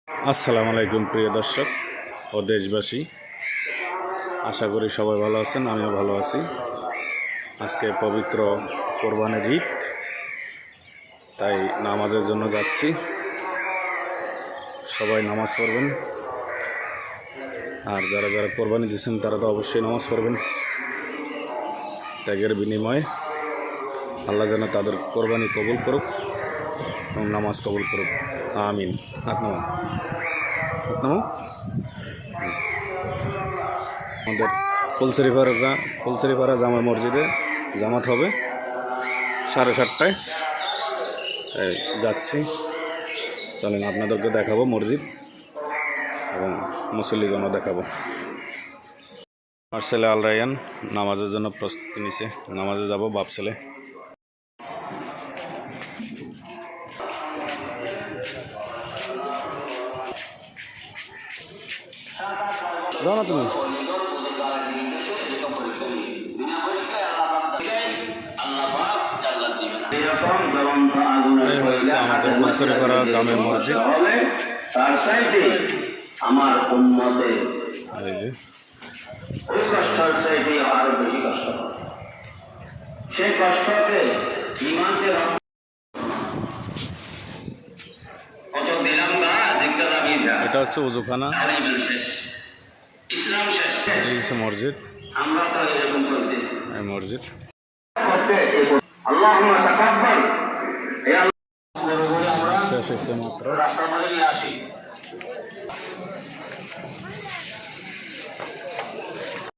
আসসালামু আলাইকুম প্রিয় দর্শক ও দেশবাসী, আশা করি সবাই ভালো আছেন। আমিও ভালো আছি। আজকে পবিত্র কোরবানির ঈদ, তাই নামাজের জন্য যাচ্ছি। সবাই নামাজ পড়বেন, আর যারা যারা কোরবানি দিচ্ছেন তারা তো অবশ্যই নামাজ পড়বেন। ত্যাগের বিনিময়ে আল্লাহ যেন তাদের কোরবানি কবুল করুক এবং নামাজ কবুল করুক, আমিন। আপনার আমাদের ফুলছড়িপাড়া জামা মসজিদে জামাত হবে 7:30টায়। যাচ্ছি, চলেন আপনাদেরকে দেখাবো মসজিদ এবং মুসল্লিগণও দেখাবো। আর ছেলে আল রায়ান নামাজের জন্য প্রস্তুতি নিছে, নামাজে যাব বাপ ছেলে। যাও না তুমি, আমাদের ফুলছড়িপাড়া জামে মসজিদ। আমার উম্মতে এই যে ওই কষ্টের চাইতে আরো বেশি কষ্ট, সেই কষ্টকে ইমানকে কত দিলাম না জিজ্ঞা দাবি যা। এটা হচ্ছে উজুখানা, ইসলাম শেষ, এই হচ্ছে মসজিদ। আমরা তো এরকম চলতেছি এই মসজিদ। আল্লাহুম্মা তাকাব্বাল, হে আল্লাহ শেষ হয়েছে মাত্র। রাস্তার মাঝে নিয়ে আসি।